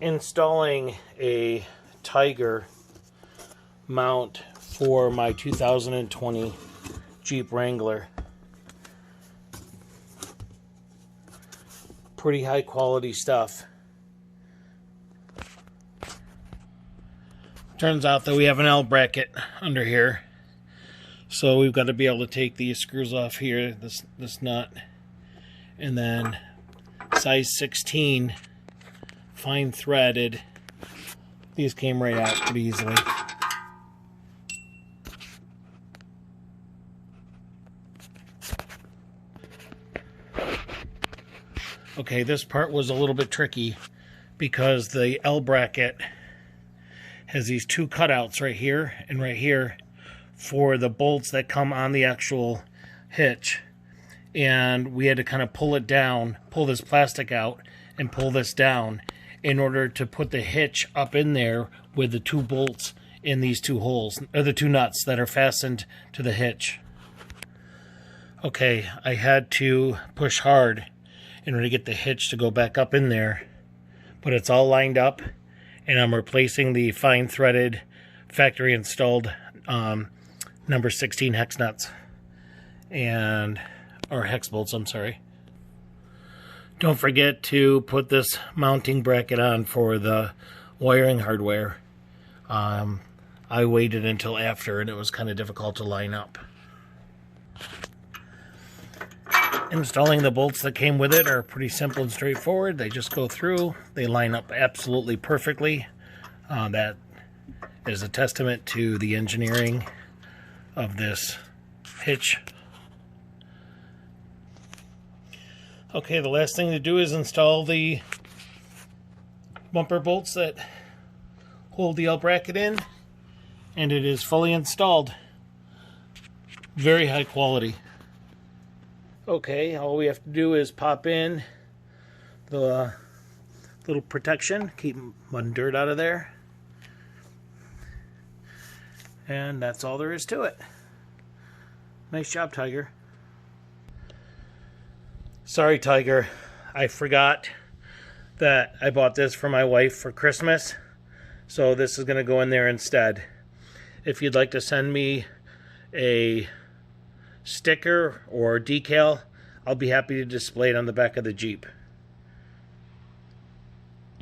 installing a Tyger mount for my 2020 Jeep Wrangler. Pretty high quality stuff. Turns out that we have an L bracket under here, so we've got to be able to take these screws off here, this nut, and then size 16 fine threaded. These came right out pretty easily. Okay, this part was a little bit tricky because the L bracket has these two cutouts right here and right here for the bolts that come on the actual hitch, and we had to kind of pull it down, pull this plastic out and pull this down in order to put the hitch up in there with the two bolts in these two holes, or the two nuts that are fastened to the hitch. Okay, I had to push hard in order to get the hitch to go back up in there, but it's all lined up, and I'm replacing the fine threaded factory installed number 16 hex nuts or hex bolts, I'm sorry. Don't forget to put this mounting bracket on for the wiring hardware. I waited until after, and it was kind of difficult to line up. Installing the bolts that came with it are pretty simple and straightforward. They just go through. They line up absolutely perfectly. That is a testament to the engineering of this hitch. Okay, the last thing to do is install the bumper bolts that hold the L bracket in, and it is fully installed. Very high quality. Okay, all we have to do is pop in the little protection, keep mud and dirt out of there, and that's all there is to it. Nice job, Tyger. Sorry, Tyger, I forgot that I bought this for my wife for Christmas, so this is going to go in there instead. If you'd like to send me a sticker or decal, I'll be happy to display it on the back of the Jeep.